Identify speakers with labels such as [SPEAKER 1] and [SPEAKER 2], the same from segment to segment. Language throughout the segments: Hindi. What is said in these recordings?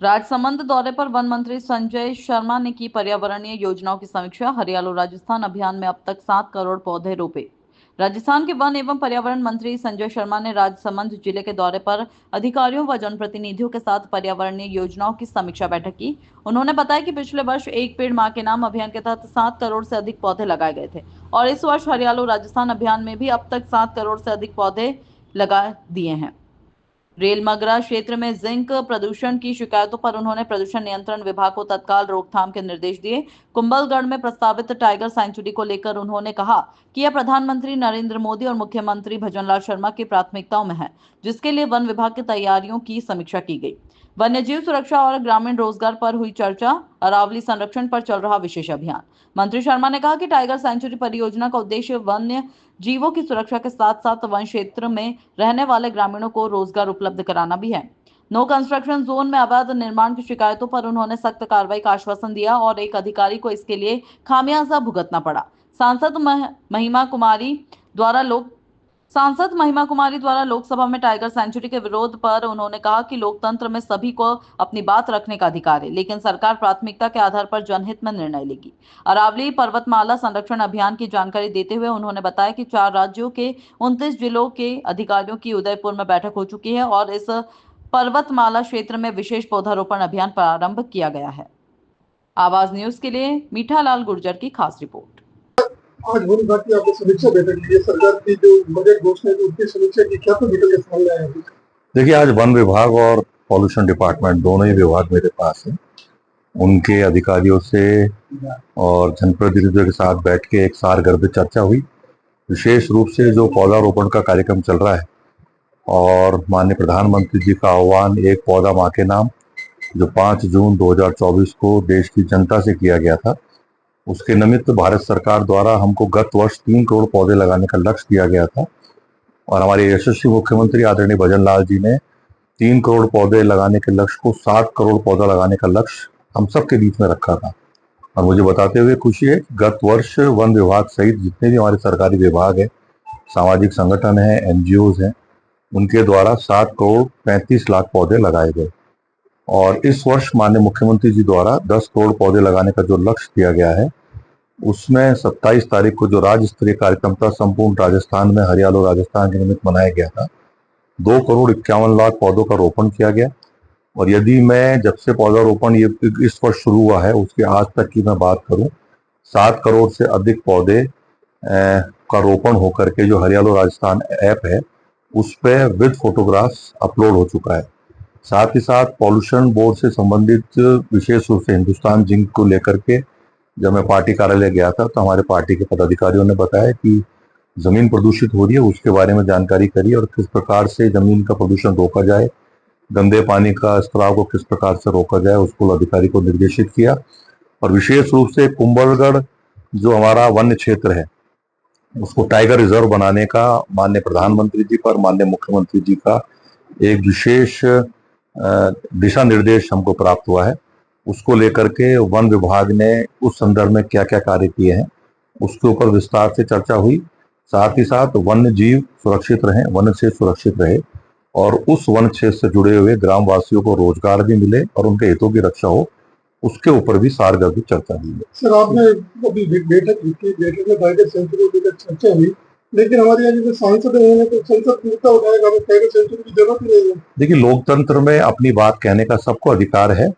[SPEAKER 1] राजसमंद दौरे पर वन मंत्री संजय शर्मा ने की पर्यावरणीय योजनाओं की समीक्षा। हरियालो राजस्थान अभियान में अब तक 7 करोड़ पौधे रोपे। राजस्थान के वन एवं पर्यावरण मंत्री संजय शर्मा ने राजसमंद जिले के दौरे पर अधिकारियों व जनप्रतिनिधियों के साथ पर्यावरणीय योजनाओं की समीक्षा बैठक की। उन्होंने बताया कि पिछले वर्ष एक पेड़ मां के नाम अभियान के तहत 7 करोड़ से अधिक पौधे लगाए गए थे और इस वर्ष हरियालो राजस्थान अभियान में भी अब तक 7 करोड़ से अधिक पौधे लगा दिए हैं। रेलमगरा क्षेत्र में जिंक प्रदूषण की शिकायतों पर उन्होंने प्रदूषण नियंत्रण विभाग को तत्काल रोकथाम के निर्देश दिए। कुंभलगढ़ में प्रस्तावित टाइगर सेंचुरी को लेकर उन्होंने कहा कि यह प्रधानमंत्री नरेंद्र मोदी और मुख्यमंत्री भजनलाल शर्मा की प्राथमिकताओं में है, जिसके लिए वन विभाग की तैयारियों की समीक्षा की गई। वन्यजीव सुरक्षा और ग्रामीण रोजगार पर हुई चर्चा। अरावली संरक्षण पर चल रहा विशेष अभियान। मंत्री शर्मा ने कहा कि टाइगर सेंचुरी परियोजना का उद्देश्य वन्य जीवों की सुरक्षा के साथ साथ वन क्षेत्र में रहने वाले ग्रामीणों को रोजगार उपलब्ध कराना भी है। नो कंस्ट्रक्शन जोन में अवैध निर्माण की शिकायतों पर उन्होंने सख्त कार्रवाई का आश्वासन दिया और एक अधिकारी को इसके लिए खामियाजा भुगतना पड़ा। सांसद महिमा कुमारी द्वारा लोकसभा में टाइगर सेंचुरी के विरोध पर उन्होंने कहा कि लोकतंत्र में सभी को अपनी बात रखने का अधिकार है, लेकिन सरकार प्राथमिकता के आधार पर जनहित में निर्णय लेगी। अरावली पर्वतमाला संरक्षण अभियान की जानकारी देते हुए उन्होंने बताया कि 4 राज्यों के 29 जिलों के अधिकारियों की उदयपुर में बैठक हो चुकी है और इस पर्वतमाला क्षेत्र में विशेष पौधारोपण अभियान प्रारंभ किया गया है। आवाज न्यूज के लिए मीठालाल गुर्जर की खास रिपोर्ट।
[SPEAKER 2] आज वन विभाग की आपने समीक्षा बैठक की है, सरकार की जो बजट घोषणा है उसकी समीक्षा की, क्या तो निकल के सामने आया है?
[SPEAKER 3] देखिए, आज वन विभाग और पॉल्यूशन डिपार्टमेंट दोनों ही विभाग मेरे पास है। उनके अधिकारियों से और जनप्रतिनिधियों के साथ बैठ के एक सारगर्भित चर्चा हुई। विशेष रूप से जो पौधारोपण का कार्यक्रम चल रहा है और माननीय प्रधानमंत्री जी का आह्वान एक पौधा मां के नाम, जो 5 जून 2024 को देश की जनता से किया गया था, उसके निमित्त भारत सरकार द्वारा हमको गत वर्ष 3 करोड़ पौधे लगाने का लक्ष्य दिया गया था और हमारे यशस्वी मुख्यमंत्री आदरणीय भजनलाल जी ने 3 करोड़ पौधे लगाने के लक्ष्य को 7 करोड़ पौधा लगाने का लक्ष्य हम सबके बीच में रखा था। और मुझे बताते हुए खुशी है, गत वर्ष वन विभाग सहित जितने भी हमारे सरकारी विभाग है, सामाजिक संगठन है, एनजीओज हैं, उनके द्वारा 7 करोड़ 35 लाख पौधे लगाए गए और इस वर्ष माननीय मुख्यमंत्री जी द्वारा 10 करोड़ पौधे लगाने का जो लक्ष्य दिया गया है, उसमें 27 तारीख को जो राज्य स्तरीय कार्यक्रम था संपूर्ण राजस्थान में हरियालो राजस्थान के निमित्त मनाया गया था, 2 करोड़ 51 लाख पौधों का रोपण किया गया। और यदि मैं जब से पौधारोपण ये इस वर्ष शुरू हुआ है उसके आज तक की मैं बात करूं, 7 करोड़ से अधिक पौधे का रोपण होकर के जो हरियालो राजस्थान ऐप है उस पर विद फोटोग्राफ्स अपलोड हो चुका है। साथ ही साथ पॉल्यूशन बोर्ड से संबंधित विशेष रूप से हिंदुस्तान जिंक को लेकर के जब मैं पार्टी कार्यालय गया था तो हमारे पार्टी के पदाधिकारियों ने बताया कि जमीन प्रदूषित हो रही है, उसके बारे में जानकारी करी और किस प्रकार से जमीन का प्रदूषण रोका जाए, गंदे पानी का स्त्राव को किस प्रकार से रोका जाए, उसको अधिकारी को निर्देशित किया। और विशेष रूप से कुंभलगढ़ जो हमारा वन्य क्षेत्र है उसको टाइगर रिजर्व बनाने का माननीय प्रधानमंत्री जी पर माननीय मुख्यमंत्री जी का एक विशेष दिशा निर्देश हमको प्राप्त हुआ है। उसको लेकर के वन विभाग ने उस संदर्भ में क्या क्या कार्य किए हैं उसके ऊपर विस्तार से चर्चा हुई। साथ ही साथ वन्य जीव सुरक्षित रहे, वन्य क्षेत्र सुरक्षित रहे और उस वन क्षेत्र से जुड़े हुए ग्रामवासियों को रोजगार भी मिले और उनके हितों की रक्षा हो, उसके ऊपर भी सारगर्भित चर्चा हुई है।
[SPEAKER 2] सर, आपने अभी बैठक में टाइगर सेंचुरी को लेकर चर्चा हुई, लेकिन हमारे यहाँ जो सांसद है तो संसद मुद्दा उठाएगा, हमें टाइगर सेंचुरी की जरूरत ही नहीं है।
[SPEAKER 3] देखिए, लोकतंत्र में अपनी बात कहने का सबको अधिकार है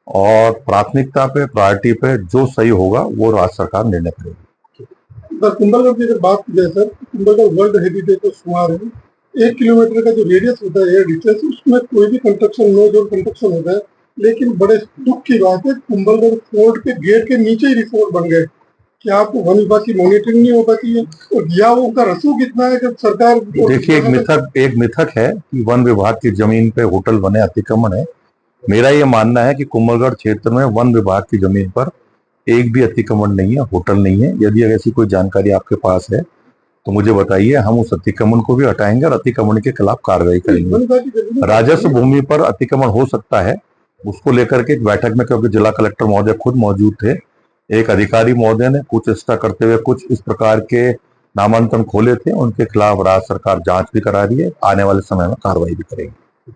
[SPEAKER 3] और प्राथमिकता पे, प्रायोरिटी पे जो सही होगा वो राज्य सरकार निर्णय करेगी।
[SPEAKER 2] कुंभलगढ़ की अगर बात की जाए सर, कुंभलगढ़ वर्ल्ड हेरिटेज का शुमार है। 1 किलोमीटर का जो रेडियस होता है एयर डिस्टेंस, उसमें कोई भी कंस्ट्रक्शन, नो जोन कंस्ट्रक्शन होता है, लेकिन बड़े दुख की बात है कुंभलगढ़ फोर्ट के गेट के नीचे ही रिसोर्ट बन गए। क्या आपको वन विभाग की मॉनिटरिंग नहीं हो पाती है? और या वो उनका रसूख कितना है जब सरकार?
[SPEAKER 3] देखिए, एक मिथक है कि वन विभाग की जमीन पे होटल बने, अतिक्रमण है। मेरा ये मानना है कि कुंभलगढ़ क्षेत्र में वन विभाग की जमीन पर एक भी अतिक्रमण नहीं है, होटल नहीं है। यदि ऐसी कोई जानकारी आपके पास है तो मुझे बताइए, हम उस अतिक्रमण को भी हटाएंगे और अतिक्रमण के खिलाफ कार्रवाई करेंगे। राजस्व भूमि पर अतिक्रमण हो सकता है, उसको लेकर के एक बैठक में, क्योंकि जिला कलेक्टर महोदय खुद मौजूद थे, एक अधिकारी महोदय ने कुछ चेष्टा करते हुए कुछ इस प्रकार के नामांकन खोले थे, उनके खिलाफ राज्य सरकार जांच भी करा रही है, आने वाले समय में कार्रवाई भी करेगी।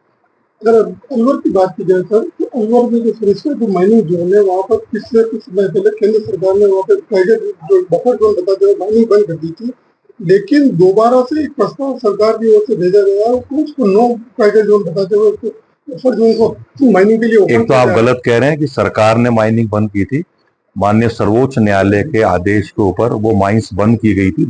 [SPEAKER 2] अगर अलवर की बात की जाए सर, तो अलवर में जो सुरेश्वर जो माइनिंग जोन है वहाँ पर पिछले कुछ समय पहले केंद्र सरकार ने वहाँ पर टाइगर जो बफर जोन बताते हुए माइनिंग बंद कर दी थी, लेकिन दोबारा से एक प्रस्ताव सरकार की ओर से भेजा गया है, उसको नो टाइगर जोन बताते हुए उसको बफर जोन को माइनिंग के लिए ओपन
[SPEAKER 3] एक तो आप गलत कह रहे हैं कि सरकार ने माइनिंग बंद की थी। माननीय सर्वोच्च न्यायालय के आदेश के ऊपर वो माइंस बंद की गई थी।